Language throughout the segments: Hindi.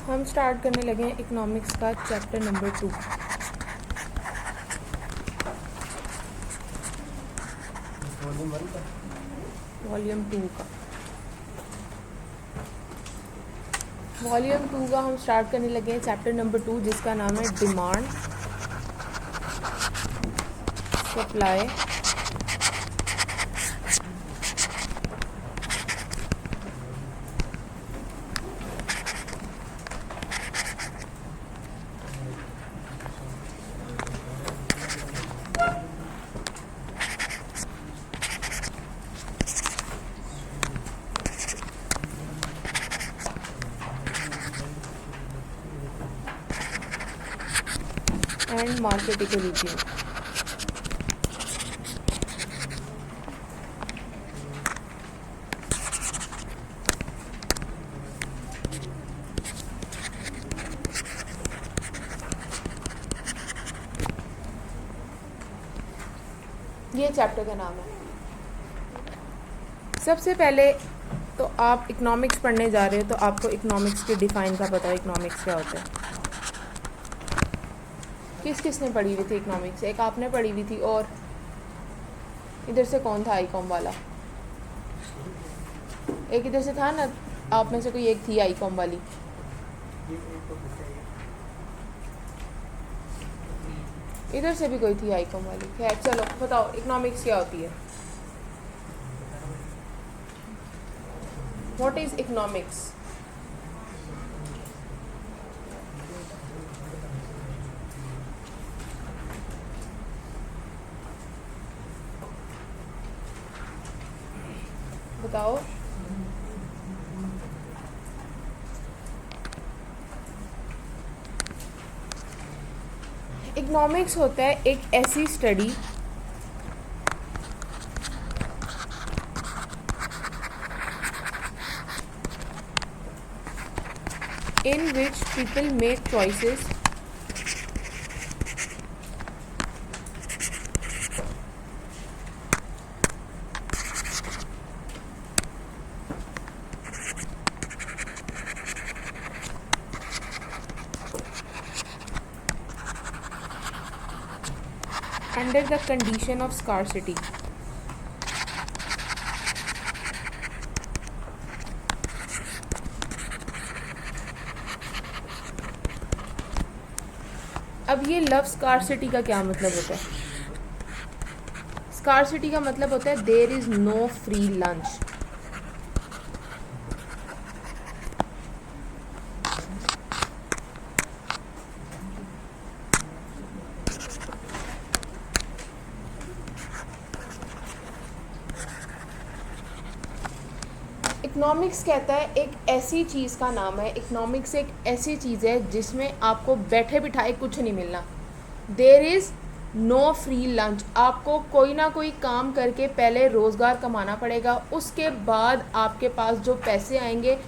हम स्टार्ट करने लगे हैं इकोनॉमिक्स का चैप्टर नंबर 2। वॉल्यूम 2 का हम स्टार्ट करने लगे हैं चैप्टर नंबर 2, जिसका नाम है demand, supply and market equilibrium. ये चैप्टर का नाम है। सबसे पहले तो आप इकोनॉमिक्स पढ़ने जा रहे हो, तो आपको इकोनॉमिक्स के डिफाइन का पता है, इकोनॉमिक्स क्या होता है। किसने पढ़ी हुई थी इकोनॉमिक्स? एक आपने पढ़ी हुई थी, और इधर से कौन था आईकॉम वाला? एक इधर से था ना, आप में से कोई एक थी आईकॉम वाली। इधर से भी कोई थी आईकॉम वाली। खैर चलो बताओ इकोनॉमिक्स क्या होती है। What is economics? बताओ। इकोनॉमिक्स होता है एक ऐसी study in which people make choices under the condition of scarcity. अब ये लव स्कार्सिटी का क्या मतलब होता है? स्कार्सिटी का मतलब होता है there is no free lunch. Economics कहता है एक ऐसी चीज़ का नाम है, इकोनॉमिक्स एक ऐसी चीज़ है जिसमें आपको बैठे बिठाए कुछ नहीं मिलना। There is no free lunch. आपको कोई ना कोई काम करके पहले रोज़गार कमाना पड़ेगा, उसके बाद आपके पास जो पैसे आएंगे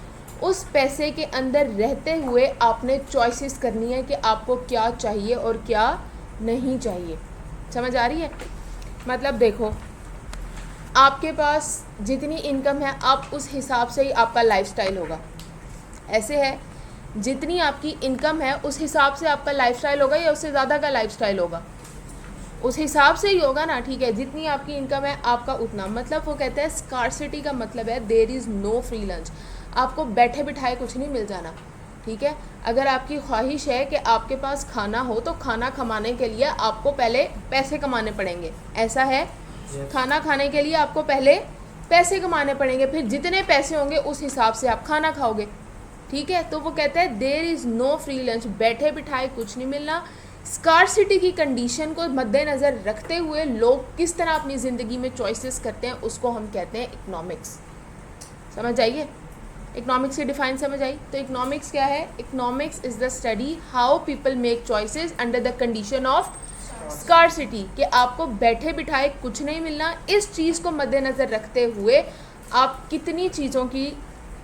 उस पैसे के अंदर रहते हुए आपने चॉइसेस करनी है कि आपको क्या चाहिए और क्या नहीं चाहिए। समझ आ रही है? मतलब देखो, आपके पास जितनी इनकम है आप उस हिसाब से ही आपका लाइफस्टाइल होगा। ऐसे है, जितनी आपकी इनकम है उस हिसाब से आपका लाइफस्टाइल होगा, या उससे ज़्यादा का लाइफस्टाइल होगा? उस हिसाब से ही होगा ना, ठीक है। जितनी आपकी इनकम है आपका उतना। मतलब वो कहते हैं स्कार्सिटी का मतलब है there is no free lunch. आपको बैठे बिठाए कुछ नहीं मिल जाना, ठीक है। अगर आपकी ख्वाहिश है कि आपके पास खाना हो तो खाना कमाने के लिए आपको पहले पैसे कमाने पड़ेंगे, ऐसा है। खाना खाने के लिए आपको पहले पैसे कमाने पड़ेंगे, फिर जितने पैसे होंगे उस हिसाब से आप खाना खाओगे, ठीक है, तो वो कहता है there is no free lunch, बैठे बिठाए कुछ नहीं मिलना। स्कार्सिटी की कंडीशन को मद्देनज़र रखते हुए लोग किस तरह अपनी ज़िंदगी में चॉइसेस करते हैं, उसको हम कहते हैं इकोनॉमिक्स। समझ आइए, इकोनॉमिक्स की डिफाइन समझ आई। तो इकोनॉमिक्स क्या है? Economics is the study how people make choices under the condition of scarcity, कि आपको बैठे बिठाए कुछ नहीं मिलना। इस चीज़ को मद्देनज़र रखते हुए आप कितनी चीज़ों की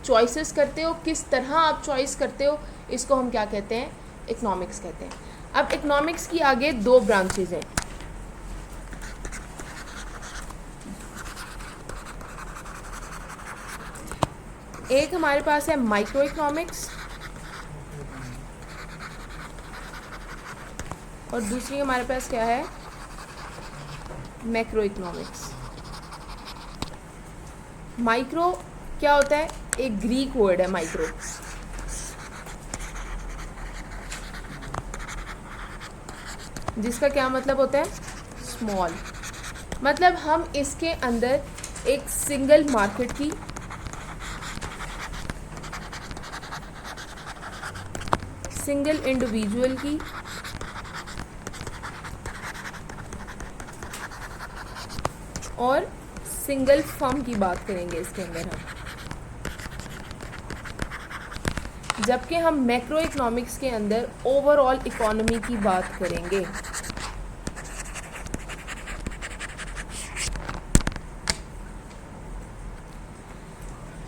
चॉइसेस करते हो, किस तरह आप चॉइस करते हो, इसको हम क्या कहते हैं? इकोनॉमिक्स कहते हैं। अब इकोनॉमिक्स की आगे दो ब्रांचेज हैं। एक हमारे पास है माइक्रो इकोनॉमिक्स और दूसरी हमारे पास क्या है? Macro economics. माइक्रो क्या होता है? एक ग्रीक वर्ड है माइक्रो। जिसका क्या मतलब होता है? स्मॉल। मतलब हम इसके अंदर एक सिंगल मार्केट की, सिंगल इंडिविजुअल की और सिंगल फर्म की बात करेंगे इसके अंदर हम। जबकि हम मैक्रो इकोनॉमिक्स के अंदर ओवरऑल इकोनॉमी की बात करेंगे।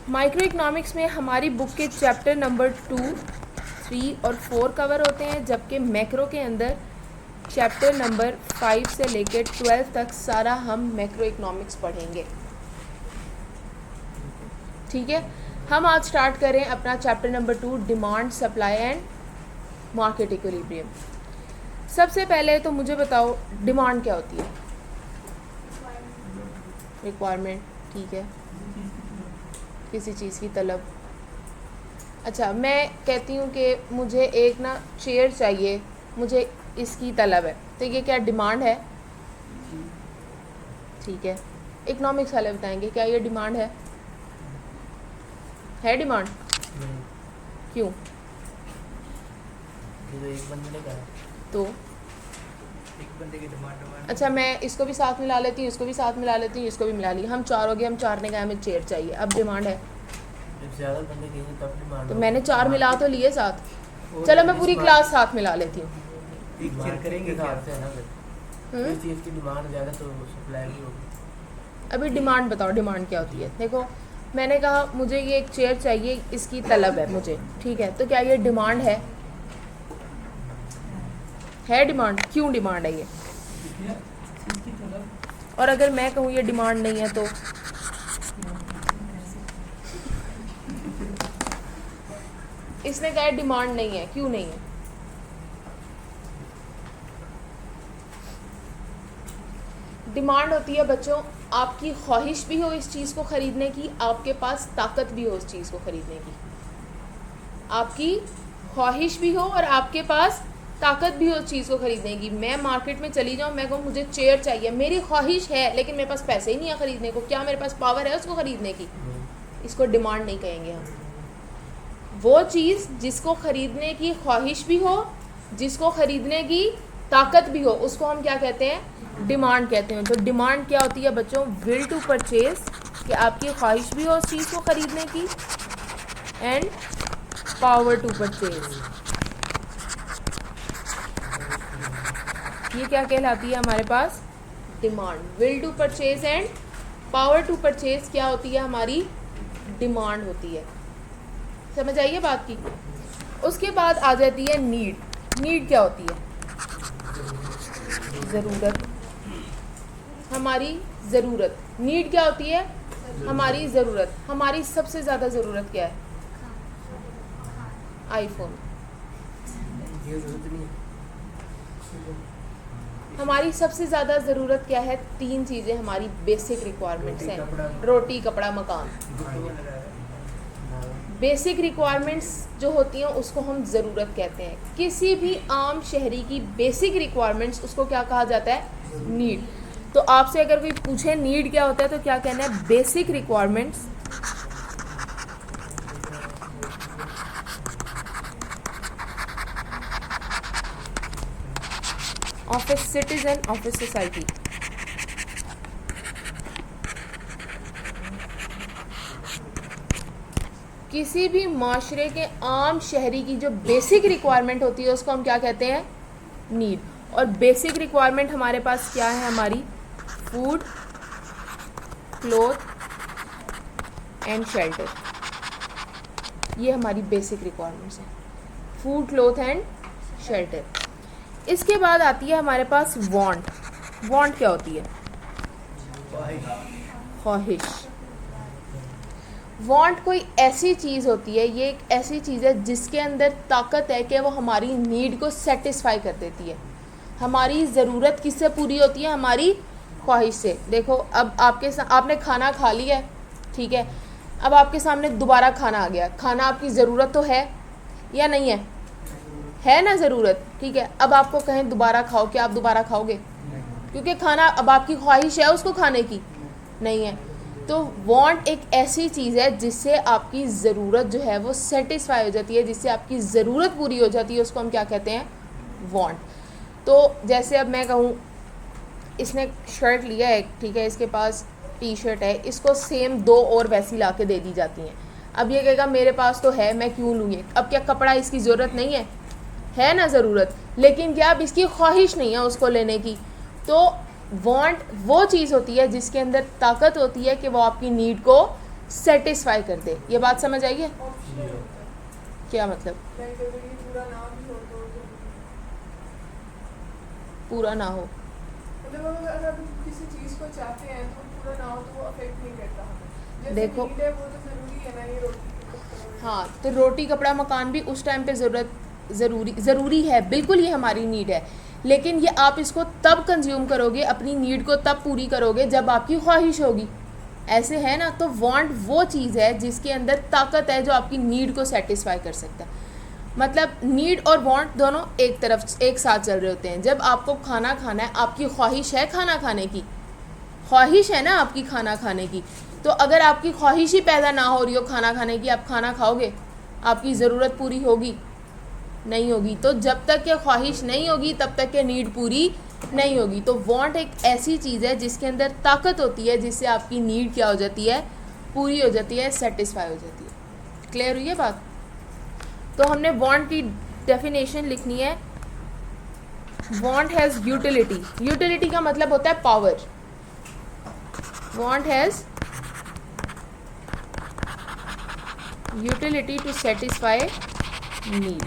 माइक्रो इकोनॉमिक्स में हमारी बुक के चैप्टर नंबर 2, 3 और 4 कवर होते हैं, जबकि मैक्रो के अंदर चैप्टर नंबर 5 से लेकर 12 तक सारा हम मैक्रो इकोनॉमिक्स पढ़ेंगे। ठीक है, हम आज स्टार्ट करें अपना chapter number 2, demand, supply and market equilibrium. सबसे पहले तो मुझे बताओ डिमांड क्या होती है? रिक्वायरमेंट। ठीक है, किसी चीज़ की तलब। अच्छा, मैं कहती हूँ कि मुझे एक ना चेयर चाहिए, मुझे इसकी तलब है, तो ये क्या डिमांड है? ठीक है, इकोनॉमिक्स वाले बताएंगे क्या ये डिमांड है? डिमांड? क्यों? एक बंदे ने कहा तो एक बंदे की डिमांड। अच्छा, मैं इसको भी साथ मिला लेती हूँ, इसको भी साथ मिला लेती हूँ, इसको भी मिला ली, हम 4 हो गए। हम 4 ने कहा हमें चेयर चाहिए, अब डिमांड है। जब ज़्यादा बंदे कहेंगे तब डिमांड। तो मैंने 4 मिला तो लिए साथ। चलो मैं पूरी क्लास साथ मिला लेती हूँ। एक चेयर करेंगे हिसाब से है ना फिर। इस चीज़ की डिमांड ज़्यादा तो सप्लाई भी होगी। अभी डिमांड बताओ, डिमांड क्या होती है? देखो, मैंने कहा मुझे ये एक चेयर चाहिए, इसकी तलब है मुझे, ठीक है, तो क्या ये डिमांड है? डिमांड? क्यों डिमांड है ये? और अगर मैं कहूँ ये डिमांड नहीं है तो? इसने कहा डिमांड नहीं है, क्यों नहीं है? डिमांड होती है बच्चों, आपकी ख्वाहिश भी हो इस चीज़ को ख़रीदने की, आपके पास ताकत भी हो इस चीज़ को ख़रीदने की। आपकी ख्वाहिश भी हो और आपके पास ताकत भी हो उस चीज़ को ख़रीदने की। मैं मार्केट में चली जाऊँ, मैं कहूँ मुझे चेयर चाहिए, मेरी ख्वाहिश है लेकिन मेरे पास पैसे ही नहीं है ख़रीदने को, क्या मेरे पास पावर है उसको ख़रीदने की? इसको डिमांड नहीं कहेंगे हम। वो चीज़ जिसको ख़रीदने की ख्वाहिश भी हो, जिसको ख़रीदने की ताकत भी हो, उसको हम क्या कहते हैं? डिमांड कहते हैं। तो डिमांड क्या होती है बच्चों? विल टू परचेज, कि आपकी ख्वाहिश भी हो उस चीज़ को ख़रीदने की, एंड पावर टू परचेज। ये क्या कहलाती है हमारे पास? Demand. Will to purchase and power to purchase क्या होती है? हमारी डिमांड होती है। समझ आइए बात की। उसके बाद आ जाती है नीड। नीड क्या होती है? ज़रूरत। हमारी ज़रूरत। नीड क्या होती है? हमारी ज़रूरत। हमारी सबसे ज़्यादा ज़रूरत क्या है? आईफोन। हमारी सबसे ज़्यादा ज़रूरत क्या है? 3 चीज़ें हमारी बेसिक रिक्वायरमेंट्स हैं। रोटी, कपड़ा, मकान। बेसिक रिक्वायरमेंट्स जो होती हैं उसको हम ज़रूरत कहते हैं। किसी भी आम शहरी की बेसिक रिक्वायरमेंट्स, उसको क्या कहा जाता है? नीड। तो आपसे अगर कोई पूछे नीड क्या होता है तो क्या कहना है? Basic requirements of a citizen of a society. किसी भी माशरे के आम शहरी की जो बेसिक रिक्वायरमेंट होती है उसको हम क्या कहते हैं? नीड। और बेसिक रिक्वायरमेंट हमारे पास क्या है? हमारी फूड, क्लोथ एंड शेल्टर। ये हमारी बेसिक रिक्वायरमेंट्स हैं, फूड, क्लोथ एंड शेल्टर। इसके बाद आती है हमारे पास वांट। वांट क्या होती है? ख्वाहिश। वांट कोई ऐसी चीज़ होती है, ये एक ऐसी चीज़ है जिसके अंदर ताकत है कि वो हमारी नीड को सेटिस्फाई कर देती है। हमारी ज़रूरत किससे पूरी होती है? हमारी ख्वाहिश से। देखो अब आपने खाना खा लिया है, ठीक है, अब आपके सामने दोबारा खाना आ गया। खाना आपकी ज़रूरत तो है या नहीं है? है ना ज़रूरत, ठीक है। अब आपको कहें दोबारा खाओ, क्या आप दोबारा खाओगे? क्योंकि खाना अब आपकी ख्वाहिश है उसको खाने की, नहीं है। तो वांट एक ऐसी चीज़ है जिससे आपकी ज़रूरत जो है वो सेटिस्फाई हो जाती है, जिससे आपकी ज़रूरत पूरी हो जाती है, उसको हम क्या कहते हैं? वांट। तो जैसे अब मैं कहूँ इसने शर्ट लिया है, ठीक है, इसके पास टी शर्ट है, इसको सेम 2 और वैसी ला के दे दी जाती हैं। अब ये कहेगा मेरे पास तो है, मैं क्यों लूँगी? अब क्या कपड़ा इसकी ज़रूरत नहीं है ना ज़रूरत, लेकिन क्या अब इसकी ख्वाहिश नहीं है उसको लेने की। तो वांट वो चीज़ होती है जिसके अंदर ताकत होती है कि वो आपकी नीड को सेटिस्फाई कर दे। ये बात समझ आई है? क्या मतलब? पूरा ना हो, मतलब अगर हम किसी चीज़ को चाहते हैं तो पूरा ना हो तो वो अफेक्ट नहीं करता हमें। जैसे देखो, नीड है वो तो ज़रूरी है ना, ये रोटी। हाँ, तो रोटी, कपड़ा, मकान भी उस टाइम पे ज़रूरी है, बिल्कुल ये हमारी नीड है। लेकिन ये आप इसको तब कंज्यूम करोगे, अपनी नीड को तब पूरी करोगे जब आपकी ख्वाहिश होगी, ऐसे है ना। तो वांट वो चीज़ है जिसके अंदर ताकत है जो आपकी नीड को सेटिस्फाई कर सकता है। मतलब नीड और वांट दोनों एक साथ चल रहे होते हैं। जब आपको खाना खाना है, आपकी ख्वाहिश है खाना खाने की, ख्वाहिश है ना आपकी खाना खाने की, तो अगर आपकी ख्वाहिश ही पैदा ना हो रही हो खाना खाने की, आप खाना खाओगे? आपकी ज़रूरत पूरी होगी? नहीं होगी। तो जब तक ये ख्वाहिश नहीं होगी तब तक ये नीड पूरी नहीं होगी। तो वांट एक ऐसी चीज़ है जिसके अंदर ताकत होती है जिससे आपकी नीड क्या हो जाती है? पूरी हो जाती है, सेटिस्फाई हो जाती है। क्लियर हुई है बात? तो हमने वांट की डेफिनेशन लिखनी है। Want has utility. यूटिलिटी का मतलब होता है power. Want has utility to satisfy need.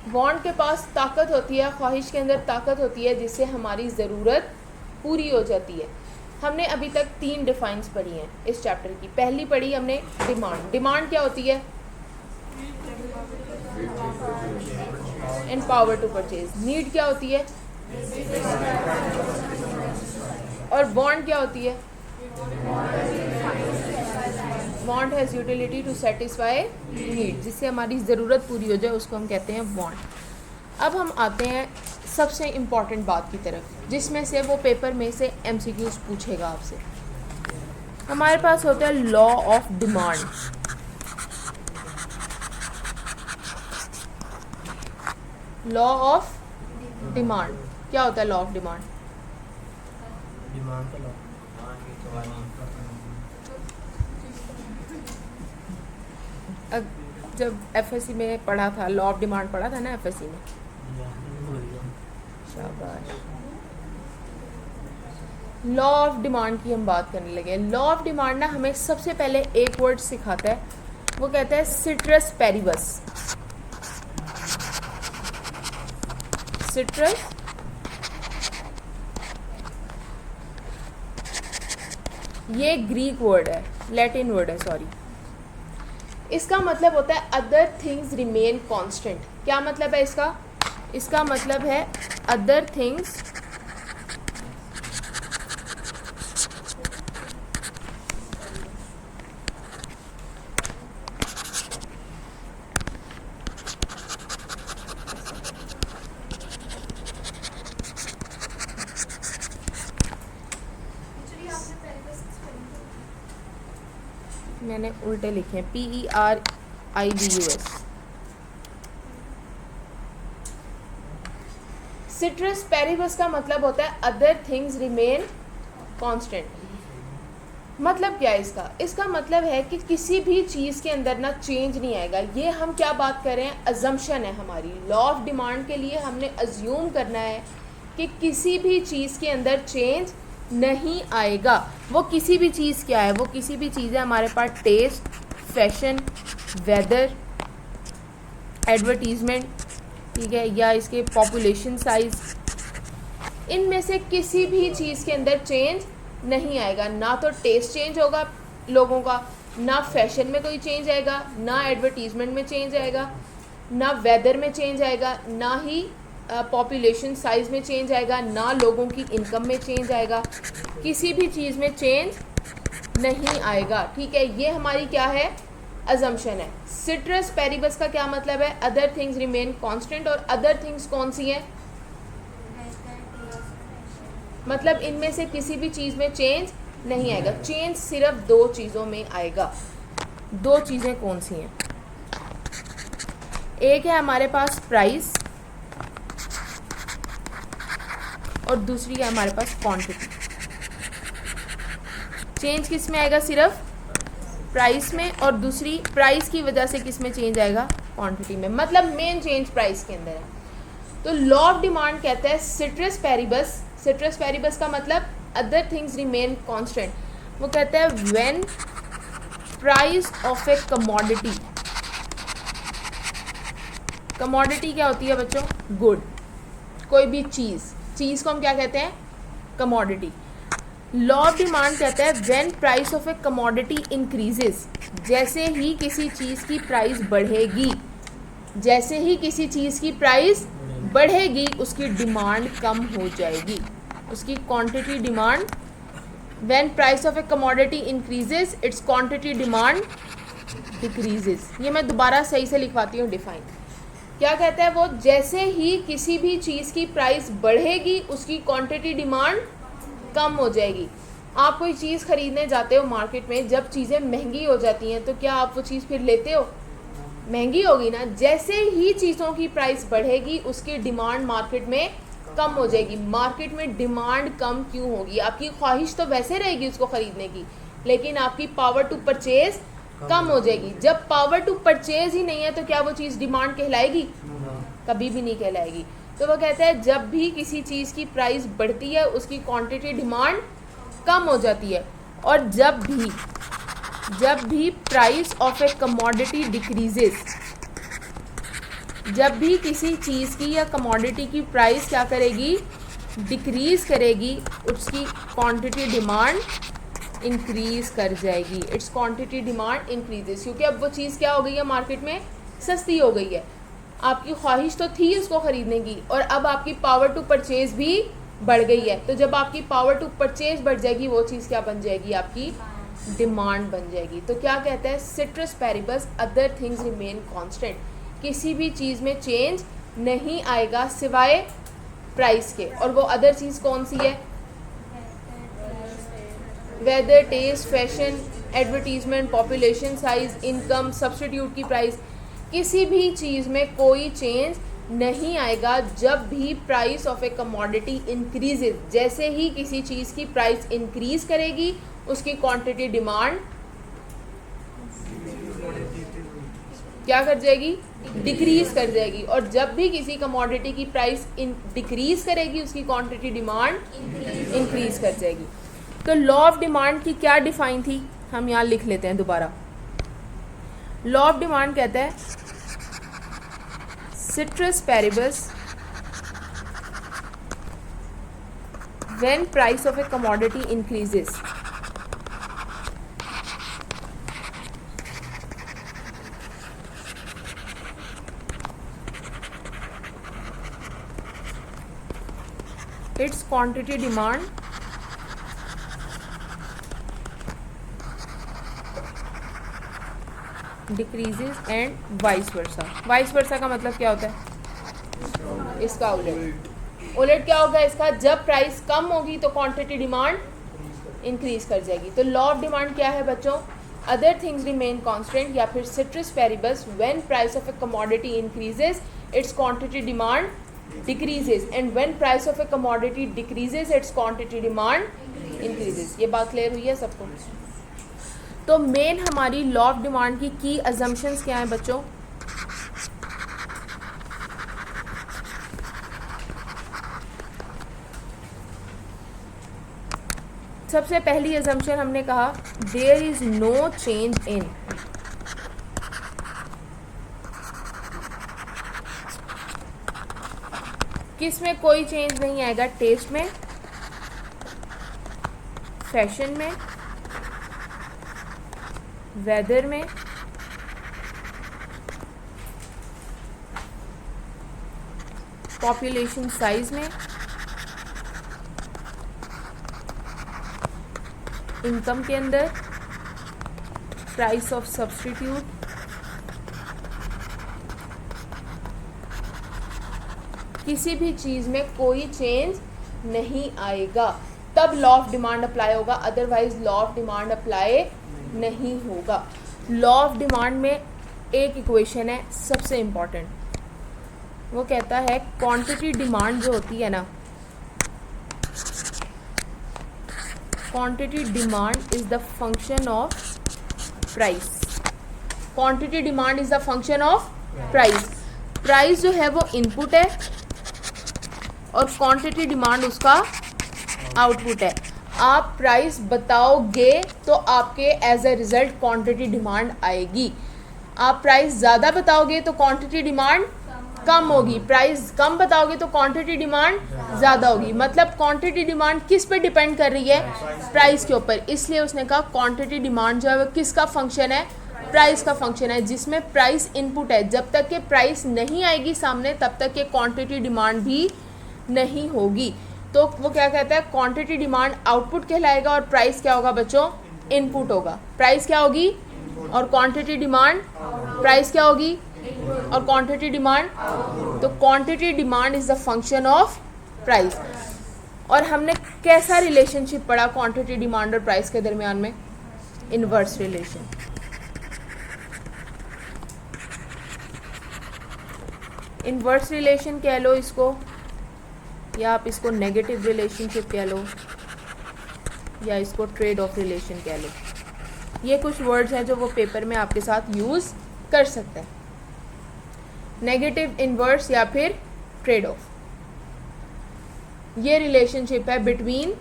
Want के पास ताकत होती है, ख्वाहिश के अंदर ताकत होती है जिससे हमारी ज़रूरत पूरी हो जाती है। हमने अभी तक 3 डिफाइंस पढ़ी हैं इस चैप्टर की। पहली पढ़ी हमने डिमांड। डिमांड क्या होती है? And power to purchase. Need क्या होती है? और वांट क्या होती है? Want has utility to satisfy need, जिससे हमारी ज़रूरत पूरी हो जाए, उसको हम कहते हैं वांट। अब हम आते हैं सबसे इम्पॉर्टेंट बात की तरफ, जिसमें से वो पेपर में से MCQs पूछेगा आपसे। हमारे पास होता है law of demand. Law of demand क्या होता है? लॉ ऑफ डिमांड डिमांड का लॉ। जब FSC में पढ़ा था, लॉ ऑफ डिमांड पढ़ा था ना FSC में। शाबाश। लॉ ऑफ डिमांड की हम बात करने लगे। लॉ ऑफ डिमांड ना हमें सबसे पहले एक वर्ड सिखाता है, वो कहता है सिट्रस पेरिबस। सिट्रस ये ग्रीक वर्ड है, लैटिन वर्ड है, सॉरी। इसका मतलब होता है अदर थिंग्स रिमेन कांस्टेंट। क्या मतलब है इसका? इसका मतलब है अदर थिंग्स मैंने उल्टे लिखे हैं, PERIBUS। सिट्रस पेरिबस का मतलब होता है अदर थिंग्स रिमेन कांस्टेंट। मतलब क्या है इसका? इसका मतलब है कि किसी भी चीज़ के अंदर ना चेंज नहीं आएगा। ये हम क्या बात कर रहे हैं, अजम्पशन है हमारी। लॉ ऑफ डिमांड के लिए हमने अज्यूम करना है कि किसी भी चीज़ के अंदर चेंज नहीं आएगा। वो किसी भी चीज़ क्या है? वो किसी भी चीज़ है हमारे पास टेस्ट, फैशन, वेदर, एडवर्टीजमेंट, ठीक है, या इसके पॉपुलेशन साइज, इनमें से किसी भी चीज़ के अंदर चेंज नहीं आएगा। ना तो टेस्ट चेंज होगा लोगों का, ना फैशन में कोई चेंज आएगा, ना एडवर्टीजमेंट में चेंज आएगा, ना वेदर में चेंज आएगा, ना ही पॉपुलेशन साइज में चेंज आएगा, ना लोगों की इनकम में चेंज आएगा। किसी भी चीज़ में चेंज नहीं आएगा, ठीक है। ये हमारी क्या है, अजम्पशन है। सिट्रस पेरिबस का क्या मतलब है, अदर थिंग्स रिमेन कांस्टेंट। और अदर थिंग्स कौन सी हैं? मतलब इनमें से किसी भी चीज़ में चेंज नहीं आएगा। चेंज सिर्फ दो चीज़ों में आएगा। दो चीज़ें कौन सी हैं? एक है हमारे पास प्राइस और दूसरी है हमारे पास क्वांटिटी। चेंज किस में आएगा? सिर्फ प्राइस में, और दूसरी प्राइस की वजह से किस में चेंज आएगा? क्वांटिटी में। मतलब मेन चेंज प्राइस के अंदर है। तो लॉ ऑफ डिमांड कहता है सिट्रस पेरिबस, सिट्रस पेरिबस का मतलब अदर थिंग्स रिमेन कांस्टेंट। वो कहता है when price of A commodity, commodity क्या होती है बच्चों? गुड, कोई भी चीज़, चीज़ को हम क्या कहते हैं? कमोडिटी। लॉ ऑफ डिमांड कहता है when price of A commodity increases, जैसे ही किसी चीज़ की प्राइस बढ़ेगी, जैसे ही किसी चीज़ की प्राइस बढ़ेगी उसकी डिमांड कम हो जाएगी, उसकी quantity demand. When price of A commodity increases it's quantity demand decreases. ये मैं दोबारा सही से लिखवाती हूँ डिफाइन। क्या कहता है वो? जैसे ही किसी भी चीज़ की प्राइस बढ़ेगी उसकी क्वांटिटी डिमांड कम हो जाएगी। आप कोई चीज़ खरीदने जाते हो मार्केट में, जब चीज़ें महंगी हो जाती हैं तो क्या आप वो चीज़ फिर लेते हो? महंगी होगी ना। जैसे ही चीज़ों की प्राइस बढ़ेगी उसकी डिमांड मार्केट में कम हो जाएगी। मार्केट में डिमांड कम क्यों होगी? आपकी ख्वाहिश तो वैसे रहेगी उसको ख़रीदने की, लेकिन आपकी पावर टू परचेज कम हो जाएगी। जब पावर टू परचेज ही नहीं है तो क्या वो चीज़ डिमांड कहलाएगी? कभी भी नहीं कहलाएगी। तो वो कहता है जब भी किसी चीज़ की प्राइस बढ़ती है उसकी क्वांटिटी डिमांड कम हो जाती है, और जब भी price of A commodity decreases, जब भी किसी चीज़ की या कमोडिटी की प्राइस क्या करेगी? डिक्रीज़ करेगी, उसकी क्वांटिटी डिमांड इंक्रीज कर जाएगी। इट्स क्वांटिटी डिमांड इंक्रीजेस, क्योंकि अब वो चीज़ क्या हो गई है? मार्केट में सस्ती हो गई है। आपकी ख्वाहिश तो थी उसको ख़रीदने की, और अब आपकी पावर टू परचेज भी बढ़ गई है। तो जब आपकी पावर टू परचेज बढ़ जाएगी वो चीज़ क्या बन जाएगी? आपकी डिमांड बन जाएगी। तो क्या कहता है ceteris Paribas, other things remain constant. किसी भी चीज़ में चेंज नहीं आएगा सिवाय प्राइस के। और वो अदर चीज़ कौन सी है? Weather, taste, fashion, advertisement, population size, income, substitute की प्राइस। किसी भी चीज़ में कोई चेंज नहीं आएगा जब भी price of A commodity increases. जैसे ही किसी चीज़ की प्राइस इंक्रीज करेगी उसकी क्वांटिटी डिमांड क्या कर जाएगी? डिक्रीज कर जाएगी। और जब भी किसी कमोडिटी की प्राइस डिक्रीज करेगी उसकी क्वांटिटी डिमांड इंक्रीज कर जाएगी। तो लॉ ऑफ डिमांड की क्या डिफाइन थी? हम यहाँ लिख लेते हैं दोबारा। लॉ ऑफ डिमांड कहता है ceteris Paribas when price of A commodity increases its quantity demand decreases and vice versa. Vice versa का मतलब क्या होता है? इसका उलट। उलट क्या होगा इसका? जब प्राइस कम होगी तो क्वांटिटी डिमांड इंक्रीज कर जाएगी। तो लॉ ऑफ डिमांड क्या है बच्चों? अदर थिंग्स रिमेन कांस्टेंट, या फिर citrus Paribas when price of A commodity increases it's quantity demand decreases, and when price of a commodity decreases its quantity demand increases. ये बात क्लियर हुई है सबको? तो मेन हमारी लॉ ऑफ डिमांड की की अजम्पशंस क्या हैं बच्चों? सबसे पहली अजम्पशन हमने कहा there is no change in किस में कोई चेंज नहीं आएगा? टेस्ट में, फैशन में, वेदर में, पॉपुलेशन साइज में, इनकम के अंदर, प्राइस ऑफ सब्स्टिट्यूट, किसी भी चीज़ में कोई चेंज नहीं आएगा तब लॉ ऑफ डिमांड अप्लाई होगा, otherwise law of demand apply नहीं होगा. लॉ ऑफ डिमांड में एक इक्वेशन है सबसे इम्पॉर्टेंट, वो कहता है क्वांटिटी डिमांड जो होती है ना, quantity demand is the function of price. Quantity demand is the function of price. Price जो है वो इनपुट है और क्वांटिटी डिमांड उसका आउटपुट है. आप प्राइस बताओगे तो आपके as a result quantity demand आएगी. आप प्राइस ज़्यादा बताओगे तो क्वांटिटी डिमांड कम होगी, प्राइस कम बताओगे तो क्वांटिटी डिमांड ज़्यादा होगी. मतलब क्वांटिटी डिमांड किस पे डिपेंड कर रही है? प्राइस के ऊपर. इसलिए उसने कहा क्वांटिटी डिमांड जो है वो किसका फंक्शन है? प्राइस का फंक्शन है, जिसमें प्राइस इनपुट है. जब तक के प्राइस नहीं आएगी सामने तब तक के क्वांटिटी डिमांड भी नहीं होगी. तो वो क्या कहता है? क्वांटिटी डिमांड आउटपुट कहलाएगा और प्राइस क्या होगा बच्चों? इनपुट होगा. प्राइस क्या होगी और क्वांटिटी डिमांड? प्राइस क्या होगी और क्वांटिटी डिमांड? तो quantity demand is the function of price. और हमने कैसा रिलेशनशिप पढ़ा क्वांटिटी डिमांड और प्राइस के दरमियान में? Inverse relation. इनवर्स रिलेशन कह लो इसको, या आप इसको नेगेटिव रिलेशनशिप कह लो, या इसको ट्रेड ऑफ रिलेशन कह लो. ये कुछ वर्ड्स हैं जो वो पेपर में आपके साथ यूज़ कर सकते हैं. नेगेटिव, इनवर्स या फिर ट्रेड ऑफ. ये रिलेशनशिप है between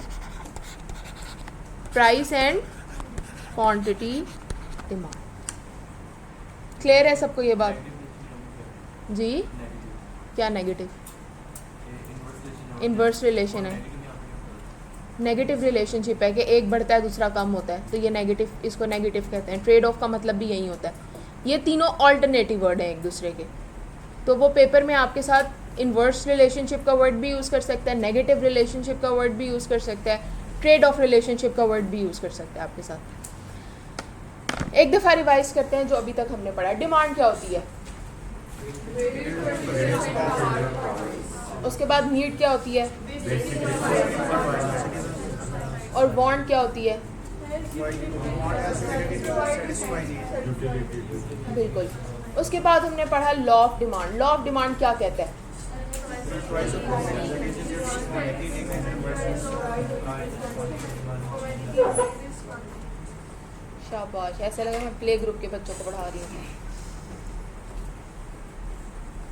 price and quantity demand. Clear है सबको ये बात? जी, क्या नेगेटिव? इनवर्स रिलेशन है, नेगेटिव रिलेशनशिप है कि एक बढ़ता है दूसरा कम होता है, तो ये नेगेटिव, इसको नेगेटिव कहते हैं. ट्रेड ऑफ का मतलब भी यही होता है. ये तीनों ऑल्टरनेटिव वर्ड हैं एक दूसरे के. तो वो पेपर में आपके साथ इनवर्स रिलेशनशिप का वर्ड भी यूज़ कर सकता है, नेगेटिव रिलेशनशिप का वर्ड भी यूज़ कर सकता है, ट्रेड ऑफ रिलेशनशिप का वर्ड भी यूज़ कर सकता है आपके साथ. एक दफ़ा रिवाइज करते हैं जो अभी तक हमने पढ़ा. डिमांड क्या होती है? उसके बाद नीड क्या होती है? और वांट क्या होती है? बिल्कुल. उसके बाद हमने पढ़ा law of demand. Law of demand क्या कहता है? शाबाश, ऐसा लगा मैं प्ले ग्रुप के बच्चों को पढ़ा रही हूँ.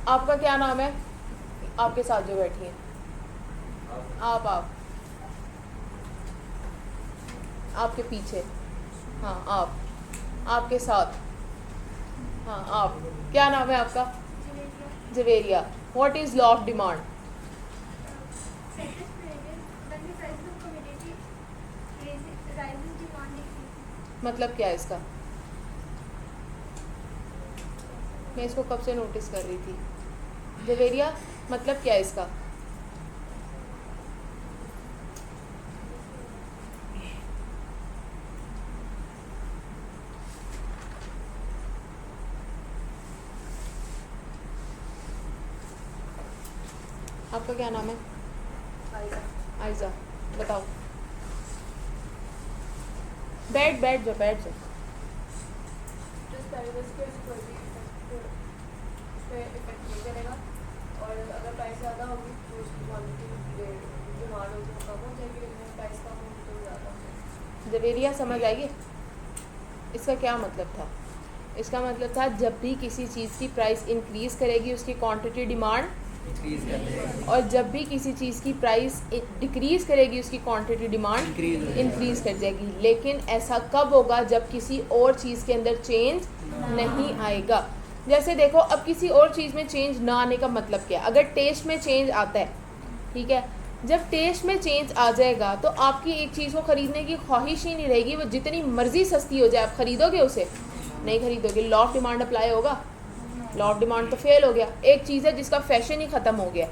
आपका क्या नाम है? आपके साथ जो बैठी हैं आप आपके पीछे, हाँ आप, आपके साथ, हाँ आप. क्या नाम है आपका? Javeria. What is law of demand? मतलब क्या है इसका? मैं इसको कब से नोटिस कर रही थी. जवेरिया, मतलब क्या है इसका? आपका क्या नाम है? आयजा. बताओ. बैठ जाओ. पे इफेक्ट नहीं करेगा और और अगर प्राइस ज़्यादा होगी तो उसकी क्वांटिटी डिमांड होगी वो कम हो जाएगी, लेकिन प्राइस कम होगी तो ज़्यादा हो जाएगी। जब एरिया समझ आएगी इसका क्या मतलब था? इसका मतलब था जब भी किसी चीज़ की प्राइस इंक्रीज़ करेगी उसकी क्वांटिटी डिमांड इंक्रीज कर देगा। और जब भी किसी चीज़ की प्राइस डिक्रीज़ करेगी उसकी क्वांटिटी डिमांड Increase हो जाएगी। इंक्रीज़ कर जाएगी। लेकिन ऐसा कब होगा? जब किसी और चीज़ के अंदर चेंज नहीं आएगा। जैसे देखो अब किसी और चीज़ में चेंज ना आने का मतलब क्या है? अगर टेस्ट में चेंज आता है, ठीक है, जब टेस्ट में चेंज आ जाएगा तो आपकी एक चीज़ को ख़रीदने की ख्वाहिश ही नहीं रहेगी। वो जितनी मर्ज़ी सस्ती हो जाए आप ख़रीदोगे उसे? नहीं खरीदोगे। लॉ ऑफ डिमांड अप्लाई होगा? लॉ ऑफ डिमांड तो फेल हो गया। एक चीज़ है जिसका फैशन ही ख़त्म हो गया,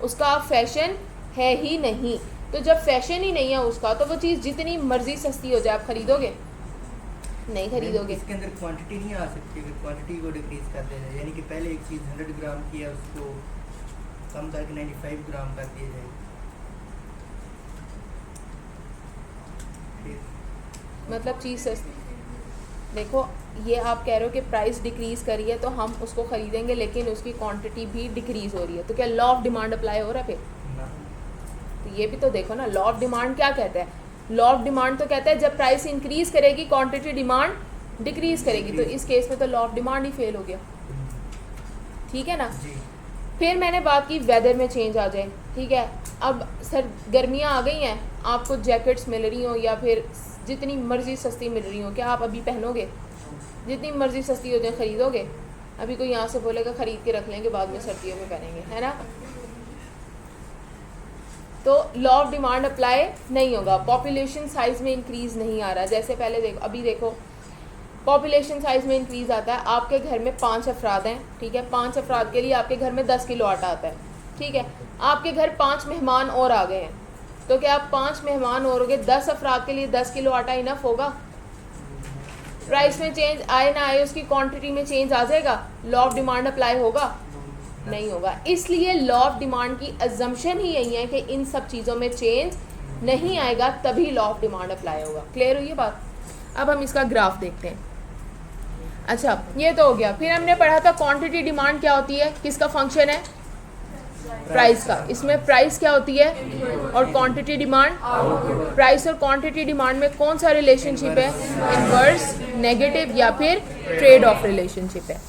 उसका अब फैशन है ही नहीं। तो जब फैशन ही नहीं है उसका तो वो चीज़ जितनी मर्ज़ी सस्ती हो जाए आप खरीदोगे? नहीं खरीदोगे। इसके अंदर क्वांटिटी नहीं आ सकती अगर क्वांटिटी को डिक्रीज कर देना, यानी कि पहले एक चीज़ 100 ग्राम की है उसको कम करके 95 ग्राम कर दिया जाए। मतलब चीज़ सस्ती। देखो ये आप कह रहे हो कि प्राइस डिक्रीज़ करी है तो हम उसको ख़रीदेंगे लेकिन उसकी क्वांटिटी भी डिक्रीज़ हो रही है, तो क्या लॉ ऑफ डिमांड अप्लाई हो रहा है फिर? ना। तो ये भी तो देखो ना, लॉ ऑफ डिमांड क्या कहता है? लॉ ऑफ डिमांड तो कहता है जब प्राइस इंक्रीज़ करेगी क्वांटिटी डिमांड डिक्रीज़ करेगी। तो इस केस में तो law of demand he fail हो गया, ठीक है ना। जी। फिर मैंने बात की वेदर में चेंज आ जाए, ठीक है। अब सर गर्मियाँ आ गई हैं, आपको जैकेट्स मिल रही हो या फिर जितनी मर्ज़ी सस्ती मिल रही हो, क्या आप अभी पहनोगे? जितनी मर्ज़ी सस्ती हो जाए ख़रीदोगे? अभी कोई यहाँ से बोलेगा ख़रीद के रख लेंगे बाद में सर्दियों में पहनेंगे, है ना। तो लॉ ऑफ डिमांड अप्लाई नहीं होगा। पॉपुलेशन साइज़ में इंक्रीज़ नहीं आ रहा। जैसे पहले देखो, अभी देखो पॉपुलेशन साइज़ में इंक्रीज़ आता है। आपके घर में 5 अफराद हैं, ठीक है। 5 अफराद के लिए आपके घर में 10 किलो आटा आता है, ठीक है। आपके घर 5 मेहमान और आ गए हैं, तो क्या आप 5 मेहमान और हो गए, 10 अफराद के लिए 10 किलो आटा इनफ होगा? प्राइस में चेंज आए ना आए उसकी क्वांटिटी में चेंज आ जाएगा, लॉ ऑफ डिमांड अप्लाई होगा? नहीं होगा। इसलिए लॉ ऑफ डिमांड की अजम्पशन ही यही है कि इन सब चीज़ों में चेंज नहीं आएगा, तभी लॉ ऑफ डिमांड अप्लाई होगा। क्लियर हुई ये बात? अब हम इसका ग्राफ देखते हैं। अच्छा ये तो हो गया। फिर हमने पढ़ा था क्वांटिटी डिमांड क्या होती है, किसका फंक्शन है? प्राइस का। इसमें प्राइस क्या होती है और क्वांटिटी डिमांड? प्राइस और क्वांटिटी डिमांड में कौन सा रिलेशनशिप है? इनवर्स, नेगेटिव या फिर ट्रेड ऑफ रिलेशनशिप है।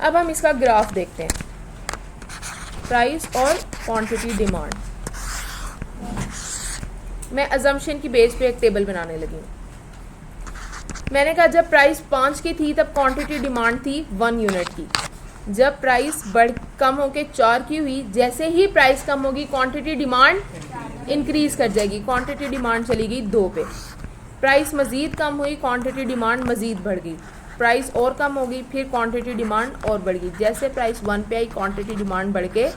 अब हम इसका ग्राफ देखते हैं, प्राइस और क्वांटिटी डिमांड। मैं अजम्पशन की बेस पे एक टेबल बनाने लगी हूँ। मैंने कहा जब प्राइस 5 की थी तब क्वांटिटी डिमांड थी 1 यूनिट की। जब प्राइस कम होके 4 की हुई, जैसे ही प्राइस कम होगी क्वांटिटी डिमांड इंक्रीज़ कर जाएगी, क्वांटिटी डिमांड चली गई 2 पे। प्राइस मज़ीद कम हुई, क्वांटिटी डिमांड मज़ीद बढ़ गई। प्राइस और कम होगी, फिर क्वांटिटी डिमांड और बढ़ गई। जैसे प्राइस 1 पे आई क्वांटिटी डिमांड बढ़ के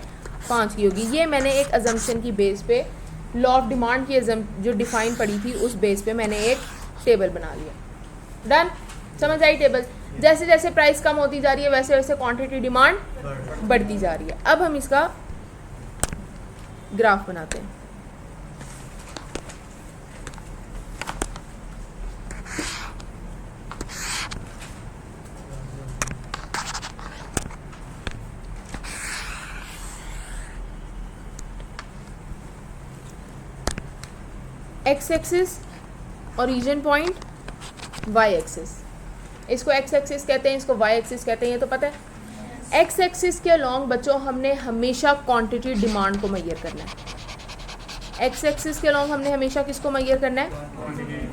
5 की होगी। ये मैंने एक अजम्पशन की बेस पे लॉ ऑफ डिमांड की जो डिफाइन पड़ी थी उस बेस पे मैंने एक टेबल बना लिया। डन? समझ आई टेबल? जैसे जैसे प्राइस कम होती जा रही है वैसे वैसे क्वांटिटी डिमांड बढ़ती जा रही है। अब हम इसका ग्राफ बनाते हैं। X axis origin point, Y axis. इसको एक्स एक्सिस कहते हैं, इसको वाई एक्सिस कहते हैं, ये तो पता है। एक्स एक्सिस के अलॉन्ग बच्चों हमने हमेशा क्वांटिटी डिमांड को मेजर करना है। एक्स एक्सिस के अलॉन्ग हमने हमेशा किसको मेजर करना है?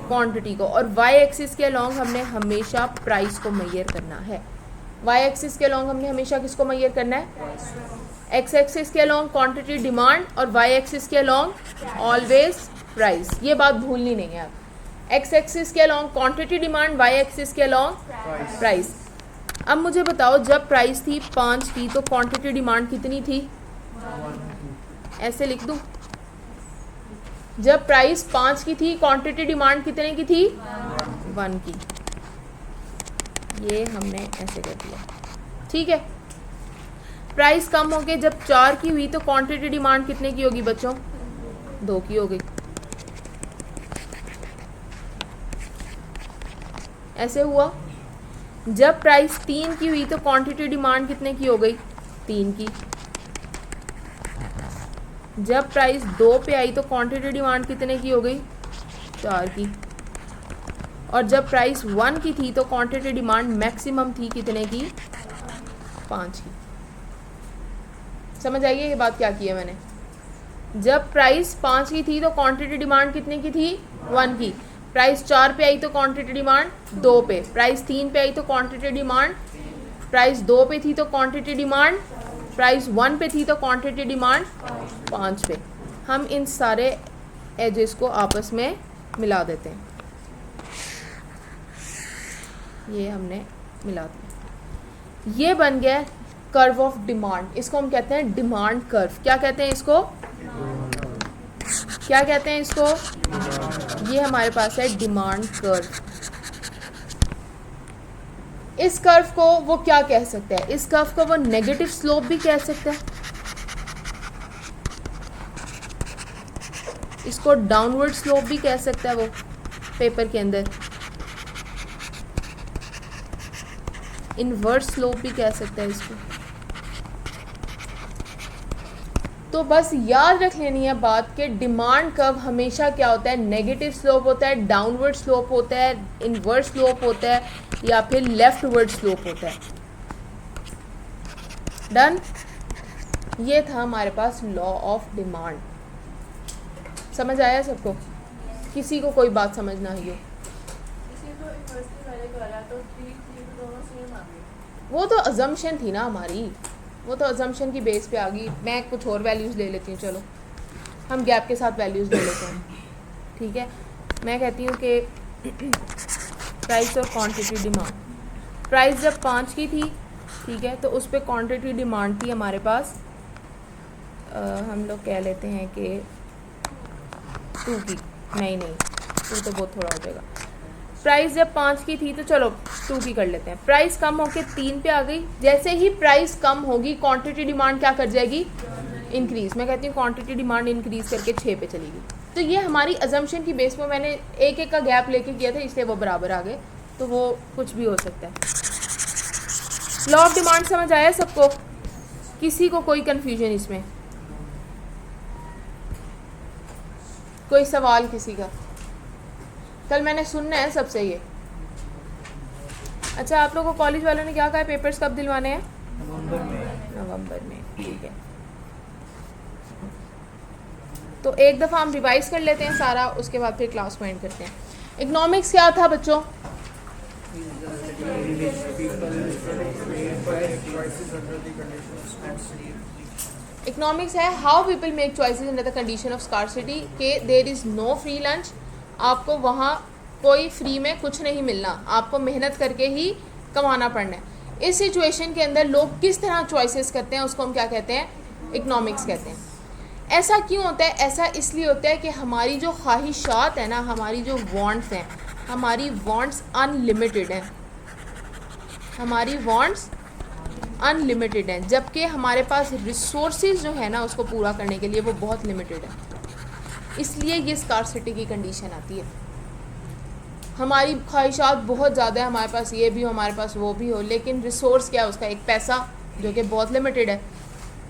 क्वांटिटी को। और वाई एक्सिस के अलॉन्ग हमने हमेशा प्राइस को मेजर करना है। वाई एक्सिस के अलॉन्ग हमने हमेशा किसको मेजर करना है? एक्स एक्सिस के अलॉन्ग क्वांटिटी डिमांड और वाई एक्सिस के अलॉन्ग ऑलवेज प्राइस। ये बात भूलनी नहीं है आप। एक्स एक्सिस के along quantity demand, Y axis के अलॉन्ग प्राइस। अब मुझे बताओ जब प्राइस थी 5 की तो क्वांटिटी डिमांड कितनी थी? ऐसे लिख दूं, जब प्राइस 5 की थी क्वांटिटी डिमांड कितने की थी? 1 की। ये हमने ऐसे कर दिया, ठीक है। प्राइस कम हो गए, जब 4 की हुई तो क्वांटिटी डिमांड कितने की होगी बच्चों? 2 की हो गई। ऐसे हुआ। जब प्राइस 3 की हुई तो क्वांटिटी डिमांड कितने की हो गई? 3 की। जब प्राइस 2 पे आई तो क्वांटिटी डिमांड कितने की हो गई, 4 की। और जब प्राइस 1 की थी तो क्वांटिटी डिमांड मैक्सिमम थी कितने की, 5 की। समझ आइए ये बात क्या की है मैंने। जब प्राइस 5 की थी तो क्वांटिटी डिमांड कितने की थी, 1 की। प्राइस 4 पे आई तो क्वांटिटी डिमांड 2 पे। प्राइस 3 पे आई तो क्वांटिटी डिमांड, प्राइस 2 पे थी तो क्वांटिटी डिमांड, प्राइस 1 पे थी तो क्वांटिटी डिमांड 5 पे। हम इन सारे एजेस को आपस में मिला देते हैं, ये हमने मिला दिया, ये बन गया कर्व ऑफ डिमांड। इसको हम कहते हैं डिमांड कर्व। क्या कहते हैं इसको, क्या कहते हैं इसको, ये हमारे पास है डिमांड कर्व। इस कर्व को वो क्या कह सकते हैं, इस कर्व को वो नेगेटिव स्लोप भी कह सकते हैं, इसको डाउनवर्ड स्लोप भी कह सकता है वो पेपर के अंदर, इनवर्स स्लोप भी कह सकता है इसको। तो बस याद रख लेनी है बात कि डिमांड कर्व हमेशा क्या होता है, नेगेटिव स्लोप होता है, डाउनवर्ड स्लोप होता है, इनवर्स स्लोप होता है, या फिर लेफ्टवर्ड स्लोप होता है। डन। ये था हमारे पास लॉ ऑफ डिमांड। समझ आया सबको, किसी को कोई बात समझ ना आई हो? वो तो अजम्पशन थी ना हमारी, वो तो अजम्पशन की बेस पे आ गई। मैं कुछ और वैल्यूज़ ले लेती हूँ, चलो हम गैप के साथ वैल्यूज़ ले लेते हैं, ठीक है। मैं कहती हूँ कि प्राइस और क्वांटिटी डिमांड, प्राइस जब 5 की थी, ठीक है, तो उस पर क्वांटिटी डिमांड थी हमारे पास, हम लोग कह लेते हैं कि 2 की, नहीं 2 तो बहुत थोड़ा हो जाएगा। प्राइस जब 5 की थी तो चलो 2 की कर लेते हैं। प्राइस कम होके 3 पे आ गई। जैसे ही प्राइस कम होगी क्वांटिटी डिमांड क्या कर जाएगी, इंक्रीज। मैं कहती हूँ क्वांटिटी डिमांड इंक्रीज करके 6 पे चली गई। तो ये हमारी अजम्पशन की बेस पर मैंने एक एक का गैप लेके किया था, इसलिए वो बराबर आ गए, तो वो कुछ भी हो सकता है। लॉ ऑफ डिमांड समझ आया सबको, किसी को कोई कन्फ्यूजन इसमें, कोई सवाल किसी का? कल मैंने सुनना है सबसे ये। अच्छा, आप लोगों को कॉलेज वालों ने क्या कहा है, पेपर्स कब दिलवाने हैं? नवंबर में, ठीक है। तो एक दफ़ा हम रिवाइज कर लेते हैं सारा, उसके बाद फिर क्लास को एंड करते हैं। इकोनॉमिक्स क्या था बच्चों? इकोनॉमिक्स है how people make choices under the condition of scarcity, के there is no free lunch. आपको वहाँ कोई फ्री में कुछ नहीं मिलना, आपको मेहनत करके ही कमाना पड़ना है। इस सिचुएशन के अंदर लोग किस तरह चॉइसेस करते हैं, उसको हम क्या कहते हैं, इकोनॉमिक्स कहते हैं। ऐसा क्यों होता है? ऐसा इसलिए होता है कि हमारी जो ख्वाहिशात है ना, हमारी जो वांट्स हैं, हमारी वांट्स अनलिमिटेड हैं, हमारी वांट्स अनलिमिटेड हैं, जबकि हमारे पास रिसोर्सेज जो है ना उसको पूरा करने के लिए वो बहुत लिमिटेड है। इसलिए ये स्कार्सिटी की कंडीशन आती है। हमारी ख्वाहिशात बहुत ज़्यादा है, हमारे पास ये भी हो, हमारे पास वो भी हो, लेकिन रिसोर्स क्या है उसका, एक पैसा, जो कि बहुत लिमिटेड है।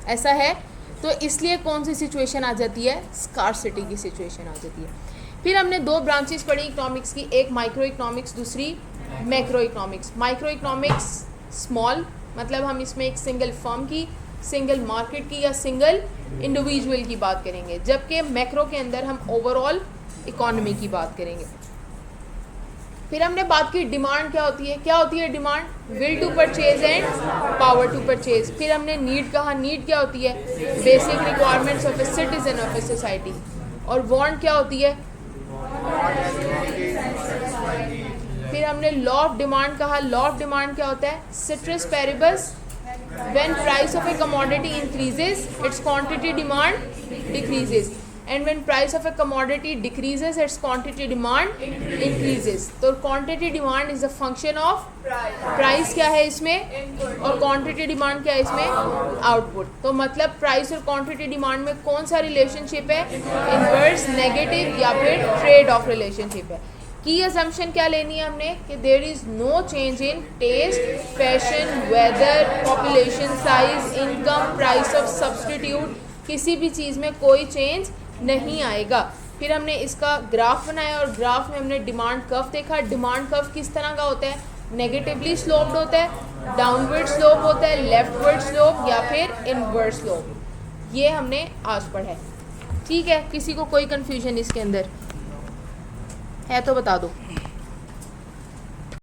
ऐसा है, तो इसलिए कौन सी सिचुएशन आ जाती है, स्कार्सिटी की सिचुएशन आ जाती है। फिर हमने 2 ब्रांचेस पढ़ी इकोनॉमिक्स की, एक माइक्रो इकोनॉमिक्स, दूसरी macro economics. Micro economics small, मतलब हम इसमें एक सिंगल फर्म की, सिंगल मार्केट की या सिंगल इंडिविजुअल की बात करेंगे, जबकि मैक्रो के अंदर हम ओवरऑल इकोनॉमी की बात करेंगे। फिर हमने बात की डिमांड क्या होती है। क्या होती है demand? Will to purchase and power to purchase. फिर हमने नीड कहा, नीड क्या होती है, basic requirements of a citizen of a society. और वांट क्या होती है? फिर हमने लॉ ऑफ डिमांड कहा। लॉ ऑफ डिमांड क्या होता है? Ceteris paribus, when price of a commodity increases its quantity demand decreases, and when price of a commodity decreases its quantity demand increases। तो quantity demand is a function of price क्या है इसमें, और quantity demand क्या है इसमें, output। तो मतलब price और quantity demand में कौन सा रिलेशनशिप है, इनवर्स, नेगेटिव या फिर ट्रेड ऑफ रिलेशनशिप है। की असम्पशन क्या लेनी है हमने, कि there is no change in taste, fashion, weather, population size, income, price of substitute, किसी भी चीज़ में कोई चेंज नहीं आएगा। फिर हमने इसका ग्राफ बनाया और ग्राफ में हमने डिमांड कर्व देखा। डिमांड कर्व किस तरह का होता है? नेगेटिवली स्लोप्ड होता है, डाउनवर्ड स्लोप होता है, लेफ्टवर्ड स्लोप या फिर इनवर्ड स्लोप। ये हमने आज पढ़ा है। ठीक है, किसी को कोई कन्फ्यूजन इसके अंदर है तो बता दो।